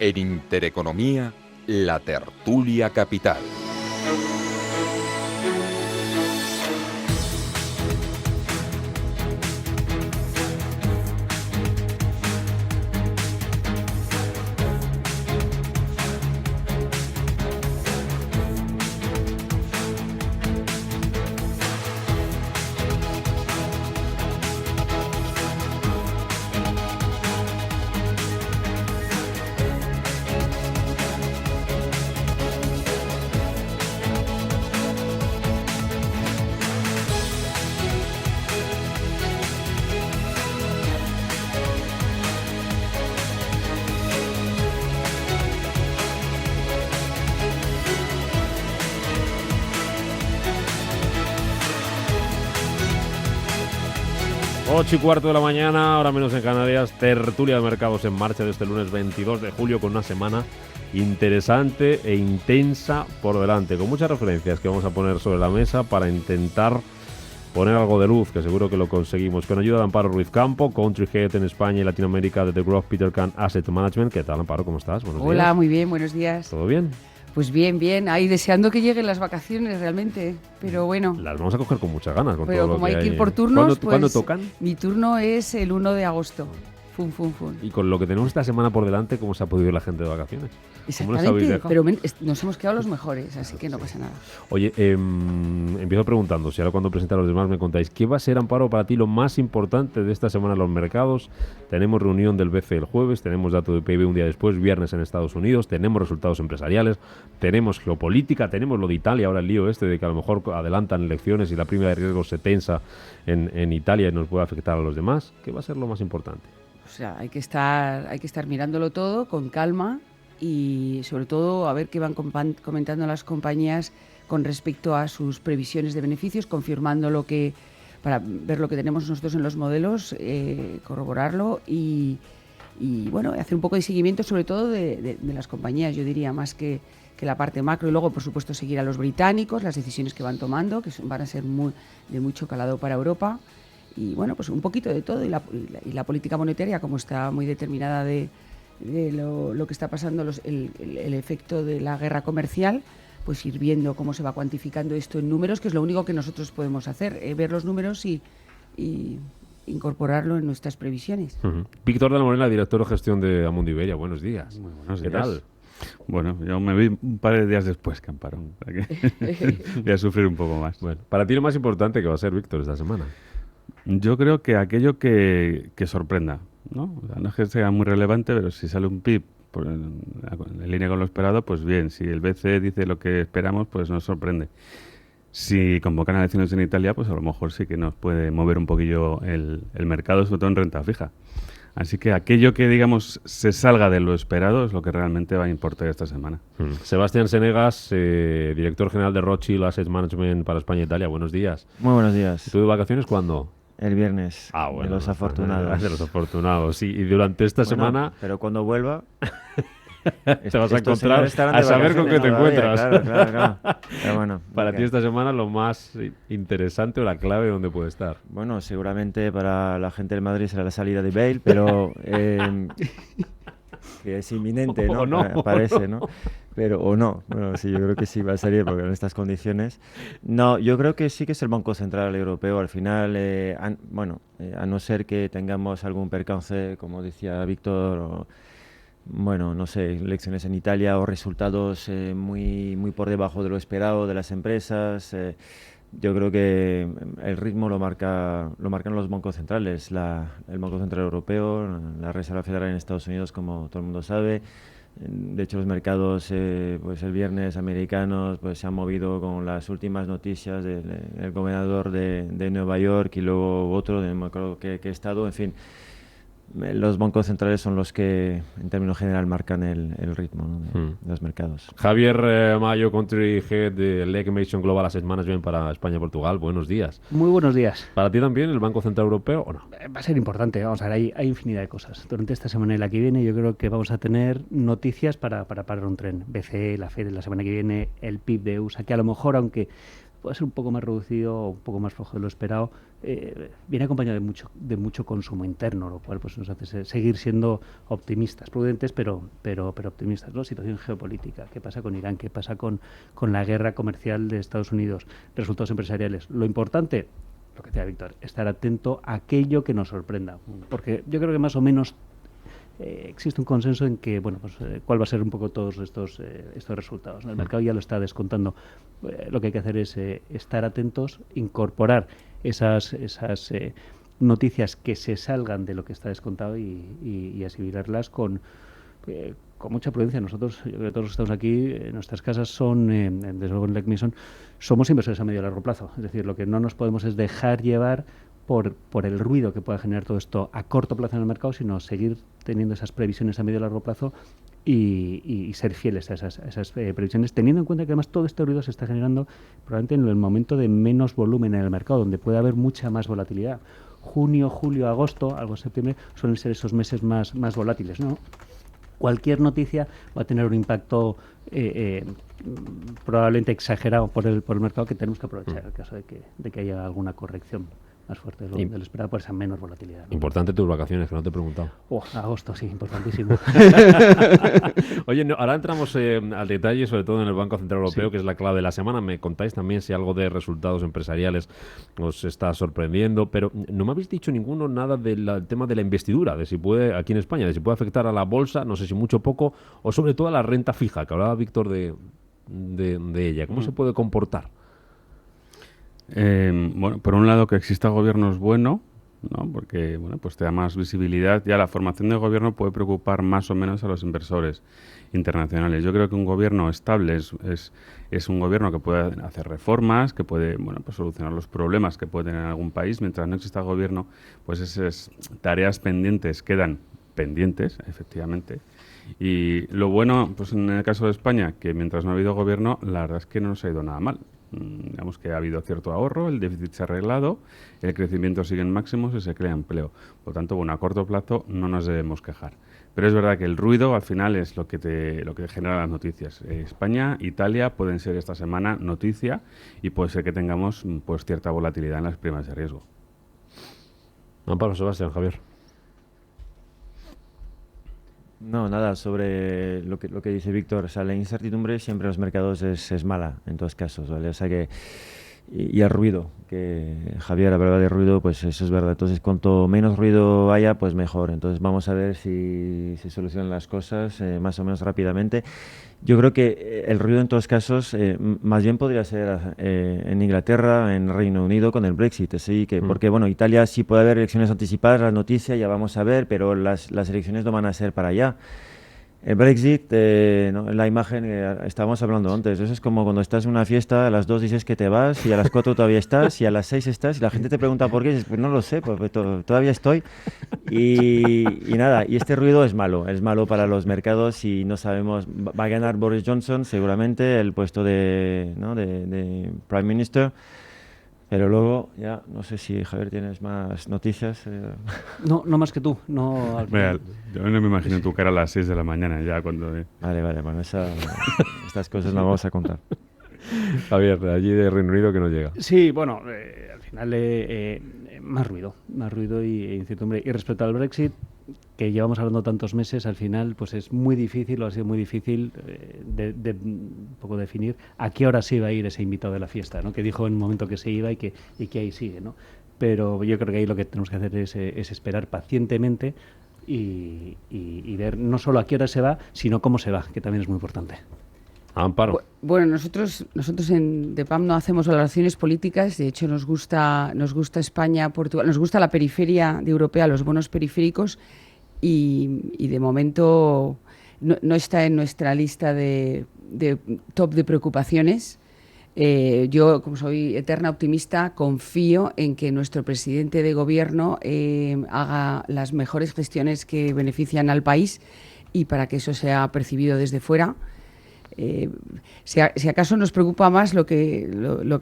En Intereconomía, la tertulia capital. Ocho y cuarto de la mañana, ahora menos en Canarias, tertulia de mercados en marcha de este lunes 22 de julio con una semana interesante e intensa por delante, con muchas referencias que vamos a poner sobre la mesa para intentar poner algo de luz, que seguro que lo conseguimos. Con ayuda de Amparo Ruiz Campo, Country Head en España y Latinoamérica de The Growth Petercam Asset Management. ¿Qué tal, Amparo? ¿Cómo estás? Buenos días. Hola, muy bien, buenos días. ¿Todo bien? Pues bien, bien. Ahí deseando que lleguen las vacaciones realmente, pero bueno. Las vamos a coger con muchas ganas. Con pero todo como lo hay que ir hay. por turnos, ¿Cuándo tocan? Mi turno es el 1 de agosto. Fun. Y con lo que tenemos esta semana por delante, ¿cómo se ha podido ir la gente de vacaciones? Exactamente, pero nos hemos quedado los mejores, así que no pasa nada. Oye, empiezo preguntando, si ahora cuando presente a los demás me contáis, ¿qué va a ser, Amparo, para ti lo más importante de esta semana en los mercados? Tenemos reunión del BCE el jueves, tenemos dato de PIB un día después, viernes en Estados Unidos, tenemos resultados empresariales, tenemos geopolítica, tenemos lo de Italia, ahora el lío este de que a lo mejor adelantan elecciones y la prima de riesgo se tensa en Italia y nos puede afectar a los demás. ¿Qué va a ser lo más importante? O sea, hay que estar mirándolo todo con calma y sobre todo a ver qué van comentando las compañías con respecto a sus previsiones de beneficios, confirmando para ver lo que tenemos nosotros en los modelos, corroborarlo y bueno, hacer un poco de seguimiento sobre todo de las compañías, yo diría, más que la parte macro, y luego por supuesto seguir a los británicos, las decisiones que van tomando, que van a ser de mucho calado para Europa. Y bueno, pues un poquito de todo, y la política monetaria, como está muy determinada de lo que está pasando, el efecto de la guerra comercial, pues ir viendo cómo se va cuantificando esto en números, que es lo único que nosotros podemos hacer, ver los números y incorporarlo en nuestras previsiones. Uh-huh. Víctor de la Morena, director de gestión de Amundi Iberia, buenos días. Muy buenos días. ¿Qué tal? Bueno, yo me vi un par de días después que Amparo, voy a sufrir un poco más. Bueno, para ti lo más importante que va a ser, Víctor, esta semana. Yo creo que aquello que sorprenda, ¿no? O sea, no es que sea muy relevante, pero si sale un PIB en línea con lo esperado, pues bien. Si el BCE dice lo que esperamos, pues nos sorprende. Si convocan elecciones en Italia, pues a lo mejor sí que nos puede mover un poquillo el mercado, sobre todo en renta fija. Así que aquello que, digamos, se salga de lo esperado es lo que realmente va a importar esta semana. Sebastián Senegas, director general de Rothschild Asset Management para España e Italia. Buenos días. Muy buenos días. ¿Tú de vacaciones cuándo? El viernes. Bueno, de los afortunados. De los afortunados, sí. Y durante esta semana... Pero cuando vuelva... te vas a encontrar a saber con qué te encuentras. Claro. Pero bueno, para ti esta semana lo más interesante o la clave donde puede estar. Bueno, seguramente para la gente del Madrid será la salida de Bale, pero que es inminente, ¿no? Parece, ¿no? Pero o no. Bueno, sí, yo creo que sí va a salir porque en estas condiciones. No, yo creo que sí que es el Banco Central Europeo. Al final, a no ser que tengamos algún percance, como decía Víctor, bueno, no sé, elecciones en Italia o resultados muy por debajo de lo esperado de las empresas. Yo creo que el ritmo lo marcan los bancos centrales, el Banco Central Europeo, la Reserva Federal en Estados Unidos, como todo el mundo sabe. De hecho, los mercados, pues el viernes americanos, pues se han movido con las últimas noticias del gobernador de Nueva York y luego otro, no me acuerdo qué estado, en fin. Los bancos centrales son los que, en términos general, marcan el ritmo, ¿no? de los mercados. Javier Mayo, Country Head de Legg Mason Global Asset Management para España y Portugal. Buenos días. Muy buenos días. ¿Para ti también el Banco Central Europeo o no? Va a ser importante. Vamos a ver, hay infinidad de cosas. Durante esta semana y la que viene yo creo que vamos a tener noticias para parar un tren. BCE, la FED la semana que viene, el PIB de USA, que a lo mejor, aunque puede ser un poco más reducido, un poco más flojo de lo esperado, viene acompañado de mucho consumo interno, lo cual pues nos hace seguir siendo optimistas, prudentes, pero optimistas, ¿no? Situación geopolítica, qué pasa con Irán, qué pasa con la guerra comercial de Estados Unidos, resultados empresariales. Lo importante, lo que decía Víctor, estar atento a aquello que nos sorprenda, porque yo creo que más o menos existe un consenso en que, bueno, pues cuál va a ser un poco todos estos resultados, ¿no? El mercado ya lo está descontando. Lo que hay que hacer es estar atentos, incorporar esas noticias que se salgan de lo que está descontado y asimilarlas con mucha prudencia. Nosotros, yo creo que todos los que estamos aquí, nuestras casas son, desde luego en Legg Mason, somos inversores a medio y largo plazo. Es decir, lo que no nos podemos es dejar llevar por el ruido que pueda generar todo esto a corto plazo en el mercado, sino seguir teniendo esas previsiones a medio y largo plazo y ser fieles a esas previsiones, teniendo en cuenta que además todo este ruido se está generando probablemente en el momento de menos volumen en el mercado, donde puede haber mucha más volatilidad. Junio, julio, agosto, algo en septiembre, suelen ser esos meses más volátiles, ¿no? Cualquier noticia va a tener un impacto probablemente exagerado por el mercado, que tenemos que aprovechar en el caso de que haya alguna corrección más fuerte de lo esperado por esa menor volatilidad, ¿no? Importante tus vacaciones, que no te he preguntado. Agosto, sí, importantísimo. Oye, ahora entramos al detalle, sobre todo en el Banco Central Europeo, Sí. que es la clave de la semana. Me contáis también si algo de resultados empresariales os está sorprendiendo, pero no me habéis dicho nada del tema de la investidura, de si puede, aquí en España, de si puede afectar a la bolsa, no sé si mucho o poco, o sobre todo a la renta fija, que hablaba Víctor de ella. ¿Cómo se puede comportar? Bueno, por un lado que exista gobierno es bueno, ¿no? Porque bueno, pues te da más visibilidad. Ya la formación de gobierno puede preocupar más o menos a los inversores internacionales. Yo creo que un gobierno estable es un gobierno que puede hacer reformas, que puede, bueno, pues solucionar los problemas que puede tener algún país. Mientras no exista gobierno, pues esas tareas pendientes quedan pendientes, efectivamente. Y lo bueno, pues en el caso de España, que mientras no ha habido gobierno, la verdad es que no nos ha ido nada mal. Digamos que ha habido cierto ahorro, el déficit se ha arreglado, el crecimiento sigue en máximos y se crea empleo. Por lo tanto, bueno, a corto plazo no nos debemos quejar. Pero es verdad que el ruido al final es lo que te genera las noticias. España, Italia pueden ser esta semana noticia y puede ser que tengamos pues cierta volatilidad en las primas de riesgo. Amparo, Sebastián, Javier. No, nada, sobre lo que dice Víctor. O sea, la incertidumbre siempre en los mercados es mala, en todos casos, ¿vale? O sea que... Y el ruido, que Javier hablaba de ruido, pues eso es verdad. Entonces, cuanto menos ruido haya, pues mejor. Entonces, vamos a ver si se solucionan las cosas más o menos rápidamente. Yo creo que el ruido en todos casos más bien podría ser en Inglaterra, en Reino Unido con el Brexit. Sí, porque bueno, Italia sí puede haber elecciones anticipadas, la noticia ya vamos a ver, pero las elecciones no van a ser para allá. El Brexit, ¿no? La imagen estábamos hablando antes, eso es como cuando estás en una fiesta, a las 2 dices que te vas y a las 4 todavía estás y a las 6 estás y la gente te pregunta por qué, y dices, pues no lo sé, pues todavía estoy y nada, y este ruido es malo para los mercados y no sabemos, va a ganar Boris Johnson seguramente el puesto de Prime Minister. Pero luego, ya, no sé si, Javier, tienes más noticias. No más que tú. No, Mira, yo no me imagino tu cara a las 6 de la mañana ya cuando... Vale, bueno, estas cosas no vamos a contar. Javier, de allí de Reino Unido que no llega. Sí, bueno, al final más ruido y incertidumbre. Y respecto al Brexit, que llevamos hablando tantos meses, al final pues es muy difícil, o ha sido muy difícil de un poco definir a qué hora se iba a ir ese invitado de la fiesta, ¿no? Que dijo en el momento que se iba y que ahí sigue, ¿no? Pero yo creo que ahí lo que tenemos que hacer es esperar pacientemente y ver no solo a qué hora se va, sino cómo se va, que también es muy importante. Amparo. Bueno, nosotros en DEPAM no hacemos valoraciones políticas. De hecho, nos gusta España, Portugal, nos gusta la periferia de europea, los bonos periféricos, y de momento no está en nuestra lista de top de preocupaciones. Yo, como soy eterna optimista, confío en que nuestro presidente de gobierno haga las mejores gestiones que benefician al país, y para que eso sea percibido desde fuera. Si acaso nos preocupa más lo que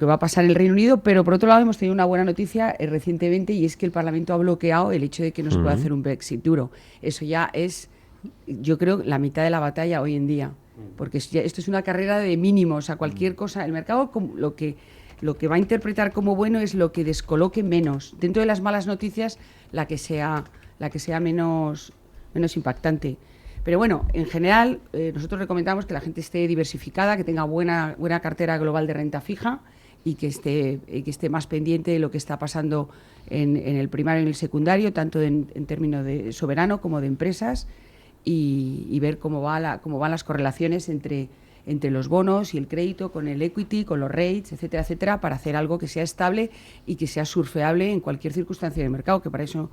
va a pasar en el Reino Unido, pero por otro lado hemos tenido una buena noticia recientemente, y es que el Parlamento ha bloqueado el hecho de que no se pueda hacer un Brexit duro. Eso ya es, yo creo, la mitad de la batalla hoy en día, porque esto es una carrera de mínimos a cualquier cosa. El mercado, lo que lo que va a interpretar como bueno es lo que descoloque menos. Dentro de las malas noticias, la que sea menos impactante. Pero bueno, en general, nosotros recomendamos que la gente esté diversificada, que tenga buena cartera global de renta fija y que esté más pendiente de lo que está pasando en el primario y en el secundario, tanto en términos de soberano como de empresas, y ver cómo van las correlaciones entre los bonos y el crédito, con el equity, con los rates, etcétera, etcétera, para hacer algo que sea estable y que sea surfeable en cualquier circunstancia de mercado, que para eso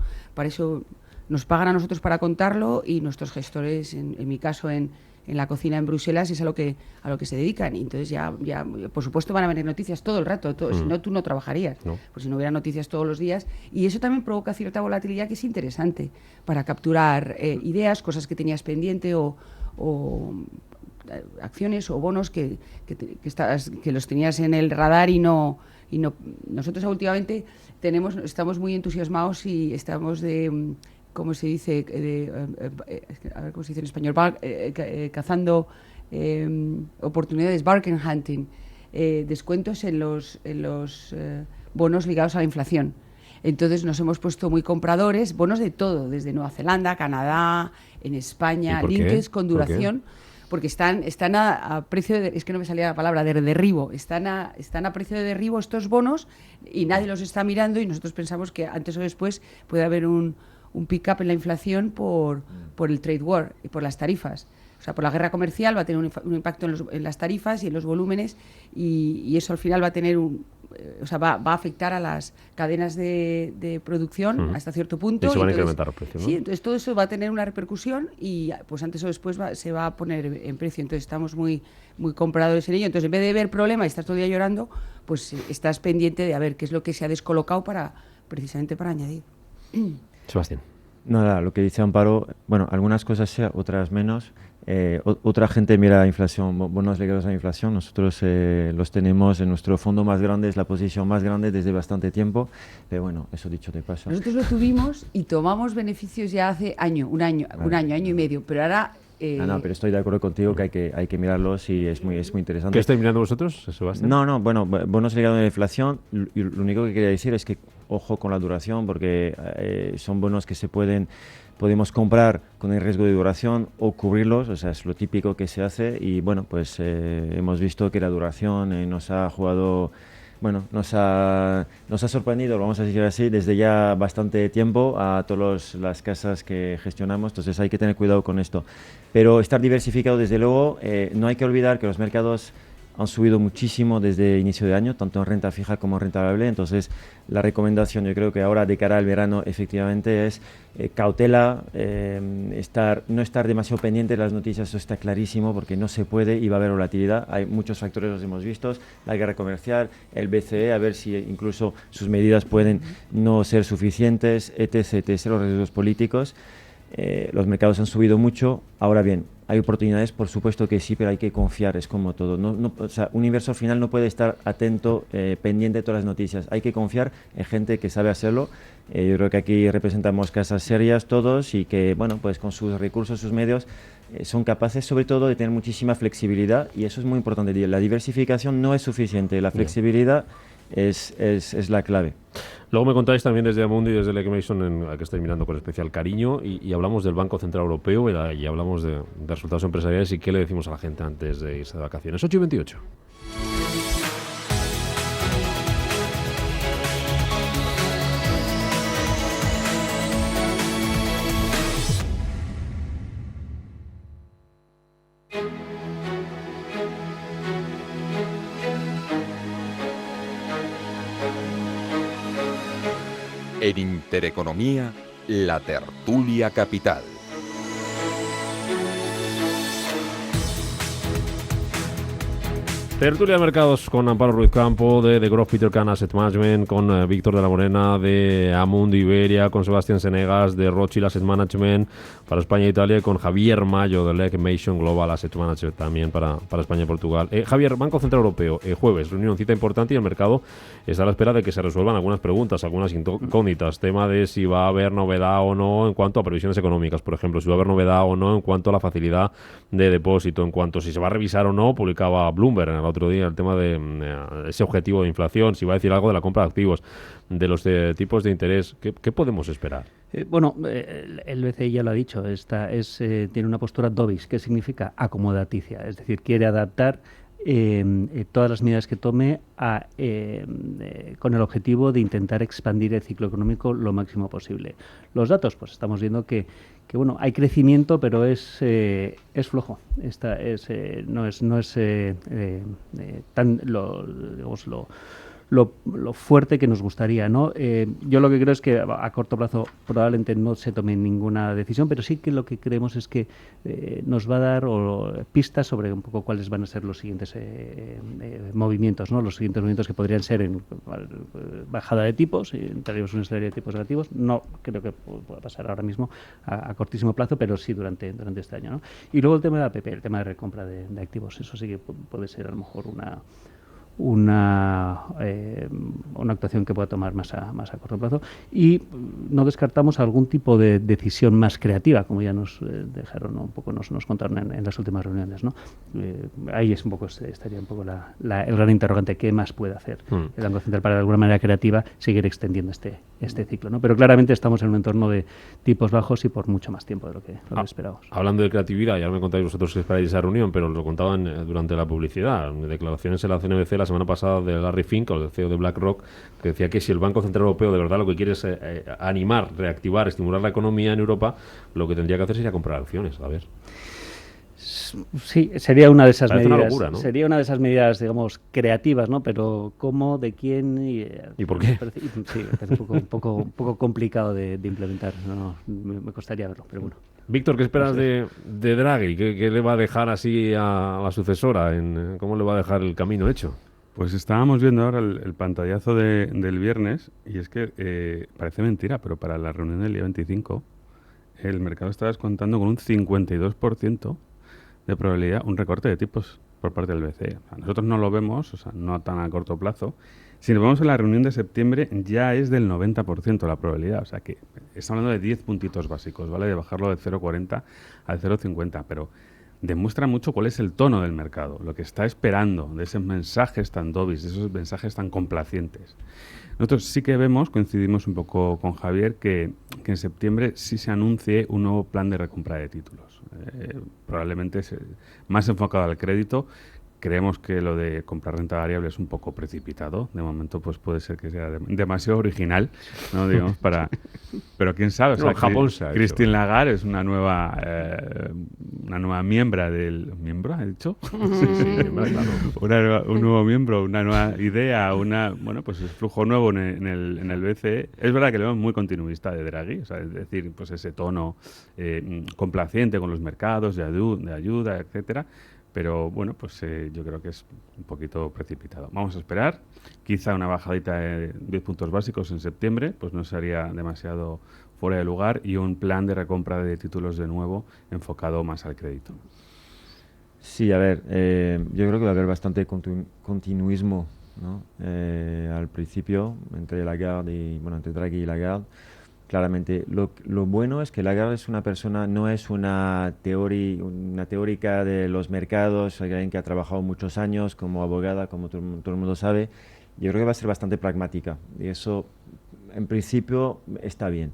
nos pagan a nosotros para contarlo, y nuestros gestores, en mi caso en la cocina en Bruselas, es a lo que se dedican. Y entonces ya por supuesto van a venir noticias todo el rato, si no, tú no trabajarías, pues si no hubiera noticias todos los días, y eso también provoca cierta volatilidad que es interesante para capturar ideas, cosas que tenías pendiente o acciones o bonos que los tenías en el radar y no. Nosotros últimamente estamos muy entusiasmados y estamos ¿cómo se dice? A ver cómo se dice en español. Cazando oportunidades, bargain hunting, descuentos en los bonos ligados a la inflación. Entonces nos hemos puesto muy compradores, bonos de todo, desde Nueva Zelanda, Canadá, en España, links con duración. Porque están a precio de, es que no me salía la palabra, de derribo, están a precio de derribo estos bonos y nadie los está mirando, y nosotros pensamos que antes o después puede haber un pick-up en la inflación por el trade war y por las tarifas. O sea, por la guerra comercial va a tener un impacto en las tarifas y en los volúmenes, y eso al final va a tener va a afectar a las cadenas de producción hasta cierto punto. Y se van a incrementar los precios, ¿no? Sí, entonces todo eso va a tener una repercusión y pues antes o después se va a poner en precio. Entonces estamos muy, muy compradores en ello. Entonces, en vez de ver problema y estar todo el día llorando, pues estás pendiente de a ver qué es lo que se ha descolocado precisamente para añadir. Sebastián. Nada, lo que dice Amparo, bueno, algunas cosas sí, otras menos. Otra gente mira inflación, bonos ligados a la inflación. Nosotros los tenemos en nuestro fondo más grande, es la posición más grande desde bastante tiempo. Pero bueno, eso dicho de paso. Nosotros lo tuvimos y tomamos beneficios ya hace un año y medio, pero ahora... No, pero estoy de acuerdo contigo que hay que mirarlos y es muy interesante. ¿Qué estáis mirando vosotros, Sebastián? No, bueno, bonos ligados a la inflación, lo único que quería decir es que ojo con la duración, porque son bonos que podemos comprar con el riesgo de duración o cubrirlos, o sea, es lo típico que se hace, y bueno, pues hemos visto que la duración nos ha jugado... Bueno, nos ha sorprendido, lo vamos a decir así, desde ya bastante tiempo a todas las casas que gestionamos, entonces hay que tener cuidado con esto. Pero estar diversificado, desde luego, no hay que olvidar que los mercados han subido muchísimo desde inicio de año, tanto en renta fija como en renta variable. Entonces, la recomendación, yo creo que ahora de cara al verano, efectivamente, es cautela, no estar demasiado pendiente de las noticias. Eso está clarísimo, porque no se puede y va a haber volatilidad. Hay muchos factores, los hemos visto, la guerra comercial, el BCE, a ver si incluso sus medidas pueden no ser suficientes, etc., los riesgos políticos. Los mercados han subido mucho. Ahora bien, hay oportunidades, por supuesto que sí, pero hay que confiar, es como todo. O sea, un inversor final no puede estar atento, pendiente de todas las noticias. Hay que confiar en gente que sabe hacerlo. Yo creo que aquí representamos casas serias todos y que, bueno, pues con sus recursos, sus medios, son capaces sobre todo de tener muchísima flexibilidad, y eso es muy importante. La diversificación no es suficiente, la flexibilidad es la clave. Luego me contáis también desde Amundi y desde Lake Mason, al que estáis mirando con especial cariño, y hablamos del Banco Central Europeo y hablamos de resultados empresariales y qué le decimos a la gente antes de irse de vacaciones. 8:28. En Intereconomía, la tertulia capital. Tertulia de mercados con Amparo Ruiz Campo de Degroof Petercam Asset Management, con Víctor de la Morena de Amundi Iberia, con Sebastián Senegas de Rothschild Asset Management para España e Italia, y con Javier Mayo de Lake Mason Global Asset Management también para España y Portugal. Javier, Banco Central Europeo, jueves, reunión, cita importante, y el mercado está a la espera de que se resuelvan algunas preguntas, algunas incógnitas, tema de si va a haber novedad o no en cuanto a previsiones económicas, por ejemplo, si va a haber novedad o no en cuanto a la facilidad de depósito, en cuanto a si se va a revisar o no, publicaba Bloomberg en el otro día, el tema de ese objetivo de inflación, si va a decir algo de la compra de activos, de los tipos de interés. ¿Qué podemos esperar? El BCE ya lo ha dicho, tiene una postura dovish, que significa acomodaticia, es decir, quiere adaptar todas las medidas que tome con el objetivo de intentar expandir el ciclo económico lo máximo posible. Los datos, pues estamos viendo que bueno, hay crecimiento, pero es flojo. No es tan lo fuerte que nos gustaría, ¿no? Yo lo que creo es que a corto plazo probablemente no se tome ninguna decisión, pero sí que lo que creemos es que nos va a dar pistas sobre un poco cuáles van a ser los siguientes movimientos, ¿no? Los siguientes movimientos que podrían ser en bajada de tipos, entraríamos en una serie de tipos negativos. No creo que pueda pasar ahora mismo a cortísimo plazo, pero sí durante este año, ¿no? Y luego el tema de APP, el tema de recompra de activos, eso sí que puede ser a lo mejor una actuación que pueda tomar más a corto plazo, y no descartamos algún tipo de decisión más creativa, como ya nos dejaron, ¿no? Un poco nos contaron en las últimas reuniones, ¿no? Ahí estaría un poco el gran interrogante: ¿qué más puede hacer el Banco Central para de alguna manera creativa seguir extendiendo este ciclo, ¿no? Pero claramente estamos en un entorno de tipos bajos y por mucho más tiempo de lo que esperábamos. Hablando de creatividad, ya me contáis vosotros qué esperáis esa reunión, pero lo contaban durante la publicidad, declaraciones en la CNBC la semana pasada de Larry Fink, el CEO de BlackRock, que decía que si el Banco Central Europeo de verdad lo que quiere es animar, reactivar, estimular la economía en Europa, lo que tendría que hacer sería comprar acciones. A ver. Sí, sería una de esas medidas. Una locura, ¿no? Sería una de esas medidas, digamos, creativas, ¿no? Pero ¿cómo, de quién y por qué? Sí, es un poco complicado de implementar. No, me costaría verlo, pero bueno. Víctor, ¿qué esperas de Draghi? ¿Qué le va a dejar así a la sucesora? ¿Cómo le va a dejar el camino hecho? Pues estábamos viendo ahora el pantallazo del viernes, y es que parece mentira, pero para la reunión del día 25 el mercado está descontando con un 52% de probabilidad un recorte de tipos por parte del BCE. O sea, nosotros no lo vemos, o sea, no tan a corto plazo. Si nos vemos en la reunión de septiembre, ya es del 90% la probabilidad. O sea que estamos hablando de 10 puntitos básicos, ¿vale? De bajarlo de 0,40 al 0,50, pero demuestra mucho cuál es el tono del mercado, lo que está esperando de esos mensajes tan dovish, de esos mensajes tan complacientes. Nosotros sí que coincidimos un poco con Javier, que en septiembre sí se anuncie un nuevo plan de recompra de títulos. Probablemente más enfocado al crédito. Creemos que lo de comprar renta variable es un poco precipitado. De momento, pues puede ser que sea demasiado original, ¿no? Digamos, pero quién sabe. No, Japón se ha hecho. Christine Lagarde es una nueva miembro del... ¿Miembro, ha dicho? Sí, claro. Un nuevo miembro, una nueva idea, pues es flujo nuevo en el BCE. Es verdad que lo vemos muy continuista de Draghi, o sea, es decir, pues ese tono complaciente con los mercados, de ayuda, etcétera. Pero bueno, pues yo creo que es un poquito precipitado. Vamos a esperar. Quizá una bajadita de 10 puntos básicos en septiembre, pues no sería demasiado fuera de lugar, y un plan de recompra de títulos de nuevo enfocado más al crédito. Sí, a ver, yo creo que va a haber bastante continuismo, ¿no? Al principio, entre Draghi y Lagarde. Claramente, lo bueno es que Lagarde es una persona, no es una teórica de los mercados, alguien que ha trabajado muchos años como abogada, como todo el mundo sabe. Yo creo que va a ser bastante pragmática, y eso, en principio, está bien.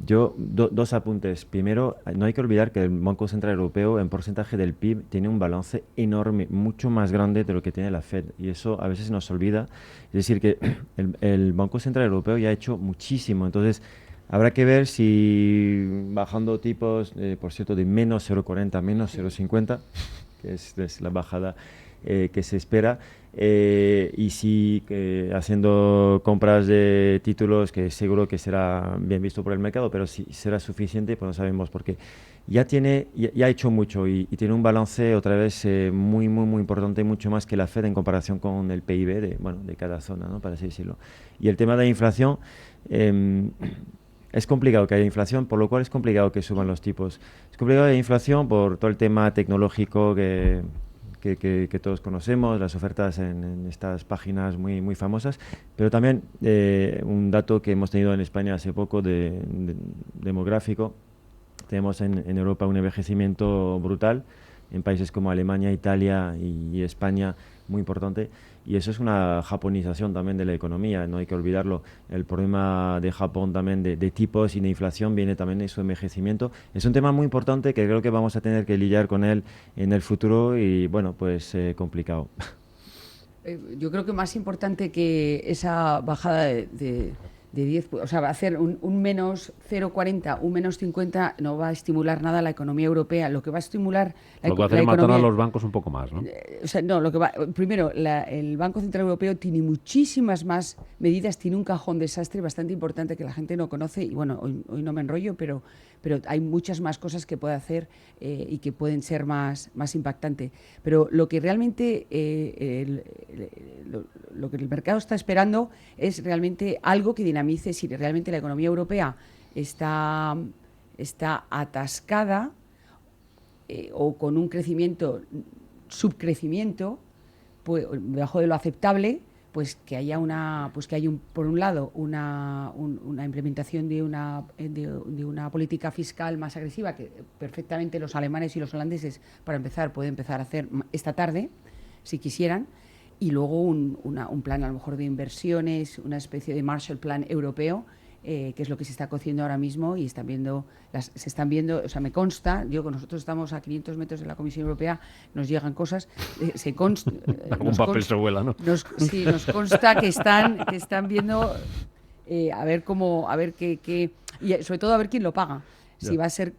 Dos apuntes. Primero, no hay que olvidar que el Banco Central Europeo, en porcentaje del PIB, tiene un balance enorme, mucho más grande de lo que tiene la Fed, y eso a veces se nos olvida. Es decir, que el Banco Central Europeo ya ha hecho muchísimo. Entonces, habrá que ver si bajando tipos, por cierto, de menos 0,40, menos 0,50, que es la bajada que se espera, y sí haciendo compras de títulos, que seguro que será bien visto por el mercado, pero si será suficiente, pues no sabemos, porque ya ha hecho mucho y tiene un balance otra vez muy importante, mucho más que la Fed en comparación con el PIB de cada zona, ¿no? Para así decirlo. Y el tema de la inflación, es complicado que haya inflación, por lo cual es complicado que suban los tipos. Es complicado que haya inflación por todo el tema tecnológico que todos conocemos, las ofertas en estas páginas muy famosas, pero también un dato que hemos tenido en España hace poco demográfico. Tenemos en Europa un envejecimiento brutal, en países como Alemania, Italia y España, muy importante. Y eso es una japonización también de la economía, no hay que olvidarlo. El problema de Japón también de tipos y de inflación viene también de su envejecimiento. Es un tema muy importante que creo que vamos a tener que lidiar con él en el futuro y, bueno, pues complicado. Yo creo que más importante que esa bajada de 10, o sea, va a hacer un menos 0,40, un menos 50, no va a estimular nada la economía europea. Lo que va a estimular lo que va a hacer es matar a los bancos un poco más, ¿no? O sea, no, primero, el Banco Central Europeo tiene muchísimas más medidas, tiene un cajón desastre bastante importante que la gente no conoce y bueno, hoy no me enrollo, pero hay muchas más cosas que puede hacer y que pueden ser más impactantes. Pero lo que realmente lo que el mercado está esperando es realmente algo que dinamice si realmente la economía europea está atascada o con un subcrecimiento, pues debajo de lo aceptable, pues que haya por un lado una implementación de una política fiscal más agresiva que perfectamente los alemanes y los holandeses, para empezar, pueden empezar a hacer esta tarde, si quisieran, y luego un plan a lo mejor de inversiones, una especie de Marshall Plan europeo, que es lo que se está cociendo ahora mismo y se están viendo, o sea, me consta, nosotros estamos a 500 metros de la Comisión Europea, nos llegan cosas, un papel se vuela, ¿no? Sí, nos consta que están viendo a ver qué y sobre todo a ver quién lo paga. Si va a ser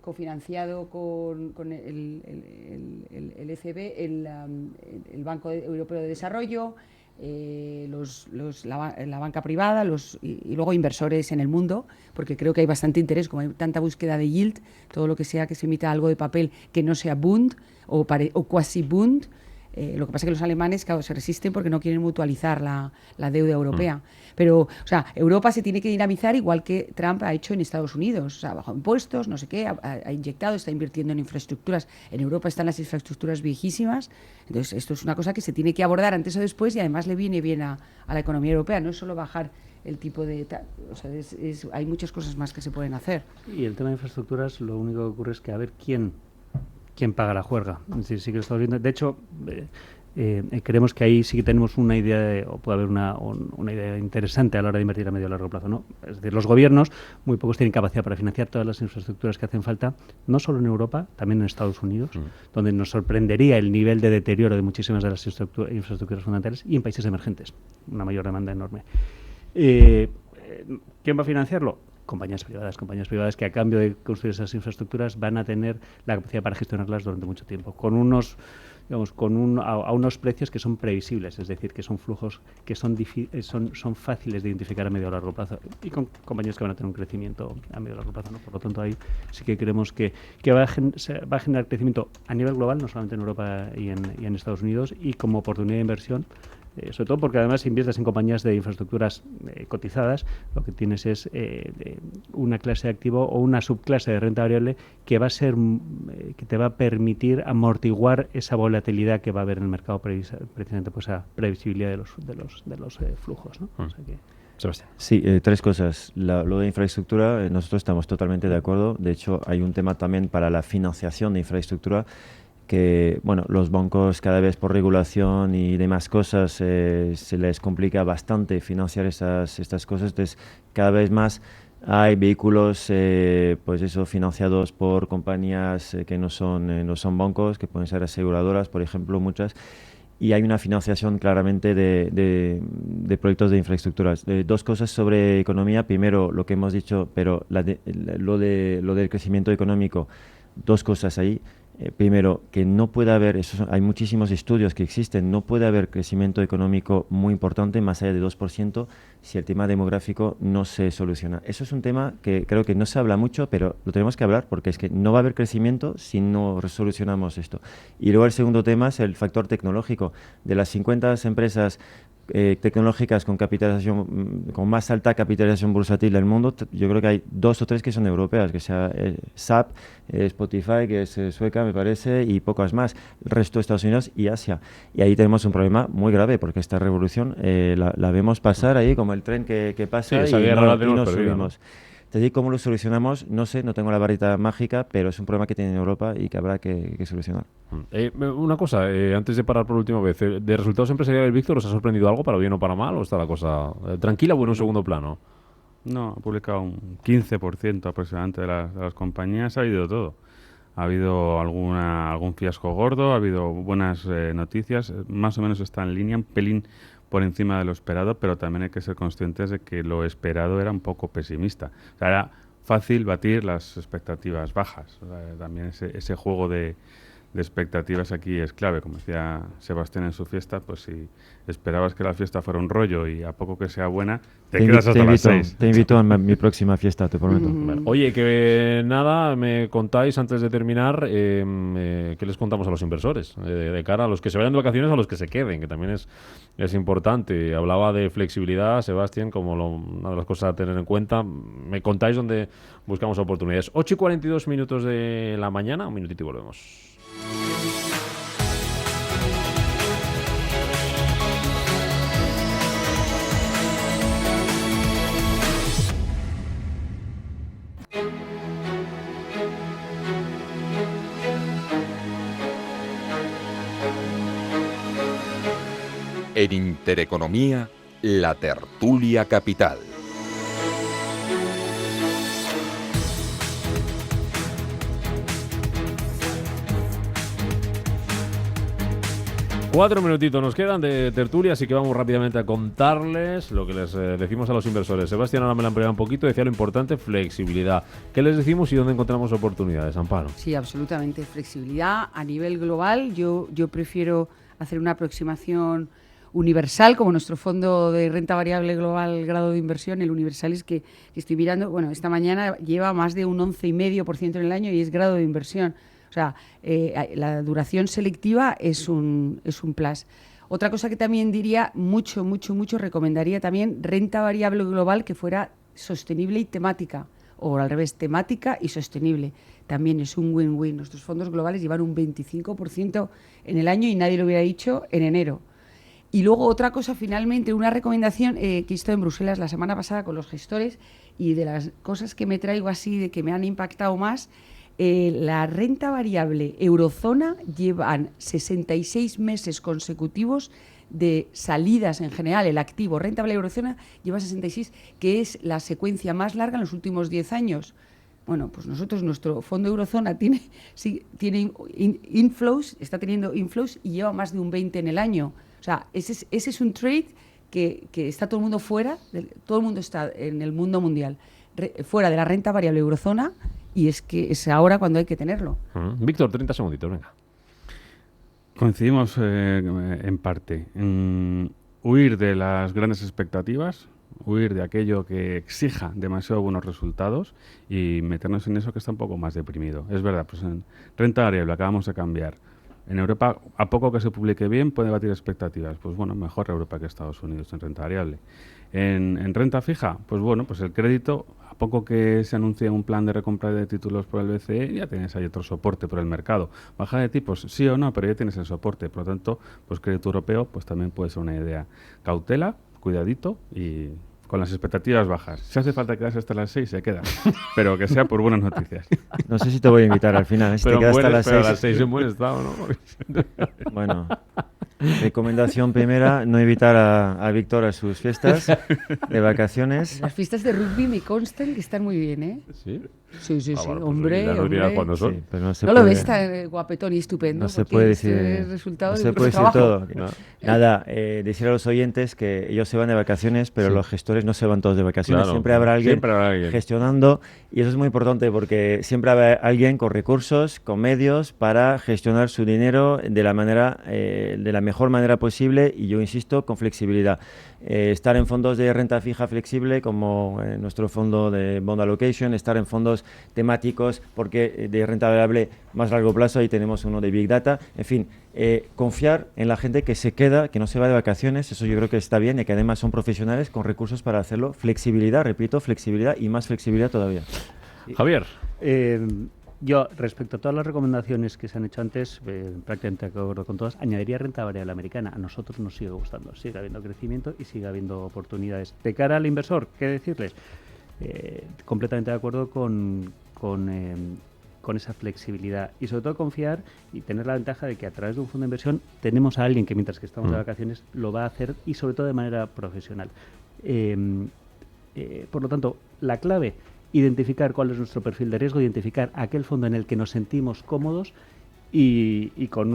cofinanciado con el ECB, el Banco Europeo de Desarrollo, la banca privada y luego inversores en el mundo, porque creo que hay bastante interés, como hay tanta búsqueda de yield, todo lo que sea que se emita algo de papel que no sea Bund o quasi Bund. Lo que pasa es que los alemanes, claro, se resisten porque no quieren mutualizar la deuda europea. Pero, o sea, Europa se tiene que dinamizar igual que Trump ha hecho en Estados Unidos. O sea, bajado impuestos, no sé qué, ha inyectado, está invirtiendo en infraestructuras. En Europa están las infraestructuras viejísimas. Entonces, esto es una cosa que se tiene que abordar antes o después y además le viene bien a la economía europea. No es solo bajar el tipo de... O sea, hay muchas cosas más que se pueden hacer. Y el tema de infraestructuras, lo único que ocurre es que a ver quién paga la juerga. Es decir, sí que lo estamos viendo. De hecho, creemos que ahí sí que tenemos una idea, o puede haber una idea interesante a la hora de invertir a medio y largo plazo, ¿no? Es decir, los gobiernos, muy pocos tienen capacidad para financiar todas las infraestructuras que hacen falta, no solo en Europa, también en Estados Unidos, donde nos sorprendería el nivel de deterioro de muchísimas de las infraestructuras fundamentales, y en países emergentes, una mayor demanda enorme. ¿Quién va a financiarlo? Compañías privadas que a cambio de construir esas infraestructuras van a tener la capacidad para gestionarlas durante mucho tiempo, con unos a unos precios que son previsibles, es decir, que son flujos que son fáciles de identificar a medio o largo plazo, y con compañías que van a tener un crecimiento a medio o largo plazo, ¿no? Por lo tanto, ahí sí que creemos que va a generar crecimiento a nivel global, no solamente en Europa y en Estados Unidos, y como oportunidad de inversión, sobre todo porque además si inviertes en compañías de infraestructuras cotizadas, lo que tienes es una clase de activo o una subclase de renta variable que va a ser que te va a permitir amortiguar esa volatilidad que va a haber en el mercado, precisamente pues esa previsibilidad de los flujos, ¿no? O sea que... Sebastián. Sí, tres cosas. Lo de infraestructura, nosotros estamos totalmente de acuerdo. De hecho, hay un tema también para la financiación de infraestructura, que bueno, los bancos cada vez por regulación y demás cosas se les complica bastante financiar estas cosas. Entonces, cada vez más hay vehículos pues eso, financiados por compañías que no son bancos, que pueden ser aseguradoras, por ejemplo, muchas. Y hay una financiación claramente de proyectos de infraestructuras. Dos cosas sobre economía. Primero, lo que hemos dicho, pero lo del crecimiento económico, dos cosas ahí. Primero, que no puede haber, hay muchísimos estudios que existen, no puede haber crecimiento económico muy importante, más allá de 2%, si el tema demográfico no se soluciona. Eso es un tema que creo que no se habla mucho, pero lo tenemos que hablar porque es que no va a haber crecimiento si no solucionamos esto. Y luego el segundo tema es el factor tecnológico. De las 50 empresas tecnológicas con más alta capitalización bursátil del mundo, yo creo que hay 2 o 3 que son europeas, que sea SAP, Spotify, que es sueca, me parece, y pocas más. El resto de Estados Unidos y Asia. Y ahí tenemos un problema muy grave, porque esta revolución la vemos pasar ahí como el tren que pasa, sí, y no subimos. Te digo cómo lo solucionamos, no sé, no tengo la varita mágica, pero es un problema que tiene Europa y que habrá que solucionar. Una cosa, antes de parar por última vez, ¿de resultados empresariales, Víctor, os ha sorprendido algo para bien o para mal? ¿O está la cosa tranquila o en un segundo plano? No, ha publicado un 15% aproximadamente de las compañías, ha habido todo. Ha habido algún fiasco gordo, ha habido buenas noticias, más o menos está en línea, un pelín por encima de lo esperado, pero también hay que ser conscientes de que lo esperado era un poco pesimista. O sea, era fácil batir las expectativas bajas. O sea, también ese juego de expectativas aquí es clave. Como decía Sebastián en su fiesta, pues si esperabas que la fiesta fuera un rollo y a poco que sea buena, te quedas hasta las 6. Te invito a mi próxima fiesta, te prometo. Oye, que nada, me contáis antes de terminar, ¿qué les contamos a los inversores? De cara a los que se vayan de vacaciones, a los que se queden, que también es importante. Hablaba de flexibilidad, Sebastián, como una de las cosas a tener en cuenta. Me contáis dónde buscamos oportunidades. 8:42 de la mañana, un minutito y volvemos. En Intereconomía, la tertulia capital. Cuatro minutitos nos quedan de tertulia, así que vamos rápidamente a contarles lo que les decimos a los inversores. Sebastián ahora me la ampliaba un poquito, decía lo importante, flexibilidad. ¿Qué les decimos y dónde encontramos oportunidades, Amparo? Sí, absolutamente. Flexibilidad a nivel global. Yo prefiero hacer una aproximación universal, como nuestro fondo de renta variable global grado de inversión, el Universalis, que estoy mirando. Bueno, esta mañana lleva más de un 11,5% en el año y es grado de inversión. O sea, la duración selectiva es un plus. Otra cosa que también diría, mucho, recomendaría también renta variable global que fuera sostenible y temática, o al revés, temática y sostenible. También es un win-win. Nuestros fondos globales llevan un 25% en el año y nadie lo hubiera dicho en enero. Y luego otra cosa, finalmente, una recomendación que he estado en Bruselas la semana pasada con los gestores y de las cosas que me traigo así, de que me han impactado más. La renta variable eurozona llevan 66 meses consecutivos de salidas en general. El activo renta variable eurozona lleva 66, que es la secuencia más larga en los últimos 10 años. Bueno, pues nuestro fondo eurozona tiene inflows, está teniendo inflows y lleva más de un 20 en el año. O sea, ese es un trade que está todo el mundo fuera, todo el mundo está en el mundo mundial, fuera de la renta variable eurozona. Y es que es ahora cuando hay que tenerlo. Víctor, 30 segunditos, venga. Coincidimos en parte. Huir de las grandes expectativas, huir de aquello que exija demasiado buenos resultados y meternos en eso que está un poco más deprimido. Es verdad, pues en renta variable acabamos de cambiar. En Europa, a poco que se publique bien, puede batir expectativas. Pues bueno, mejor Europa que Estados Unidos en renta variable. En renta fija, pues bueno, pues el crédito, a poco que se anuncie un plan de recompra de títulos por el BCE, ya tienes ahí otro soporte por el mercado. Baja de tipos, sí o no, pero ya tienes el soporte. Por lo tanto, pues crédito europeo pues también puede ser una idea. Cautela, cuidadito y con las expectativas bajas. Si hace falta quedarse hasta las 6, se queda. Pero que sea por buenas noticias. No sé si te voy a invitar al final. Si pero te quedas hasta las 6. A las 6 en buen estado, ¿no? Bueno, recomendación primera, no invitar a Víctor a sus fiestas de vacaciones. Las fiestas de rugby me constan que están muy bien, ¿eh? ¿Sí? Sí, Pues hombre. Cuando son. Sí, pero no se no puede, lo ves tan guapetón y estupendo. No se puede decir, resultado no de se puede decir trabajo. todo. No. Nada, decir a los oyentes que ellos se van de vacaciones, pero los gestores no se van todos de vacaciones. Claro, siempre habrá alguien alguien gestionando y eso es muy importante porque siempre habrá alguien con recursos, con medios para gestionar su dinero de la mejor manera posible y yo insisto, con flexibilidad. Estar en fondos de renta fija flexible como nuestro fondo de Bond Allocation, estar en fondos temáticos porque de renta variable más largo plazo, ahí tenemos uno de Big Data, en fin, confiar en la gente que se queda, que no se va de vacaciones, eso yo creo que está bien y que además son profesionales con recursos para hacerlo. Flexibilidad, repito, flexibilidad y más flexibilidad todavía. Javier. Yo, respecto a todas las recomendaciones que se han hecho antes, prácticamente de acuerdo con todas, añadiría renta variable americana. A nosotros nos sigue gustando, sigue habiendo crecimiento y sigue habiendo oportunidades. De cara al inversor, ¿qué decirles? completamente de acuerdo con esa flexibilidad y sobre todo confiar y tener la ventaja de que a través de un fondo de inversión tenemos a alguien que mientras que estamos de vacaciones lo va a hacer y sobre todo de manera profesional. Por lo tanto, la clave, identificar cuál es nuestro perfil de riesgo, identificar aquel fondo en el que nos sentimos cómodos y con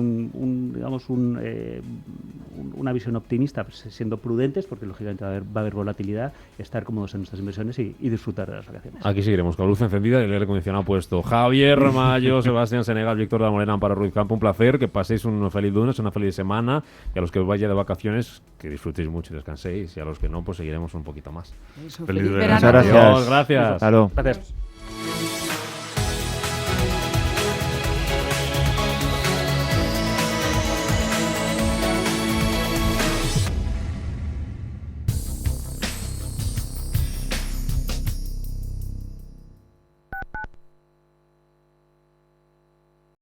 una visión optimista, pues, siendo prudentes, porque lógicamente va a haber volatilidad, estar cómodos en nuestras inversiones y disfrutar de las vacaciones. Aquí seguiremos con la luz encendida y el aire acondicionado puesto. Javier Mayo, Sebastián Senegal, Víctor de la Morena, Amparo Ruiz Campo, un placer, que paséis un feliz lunes, una feliz semana, y a los que os vaya de vacaciones, que disfrutéis mucho y descanséis, y a los que no, pues seguiremos un poquito más. Feliz verano. Muchas gracias. Adiós, gracias. Hasta luego. Gracias.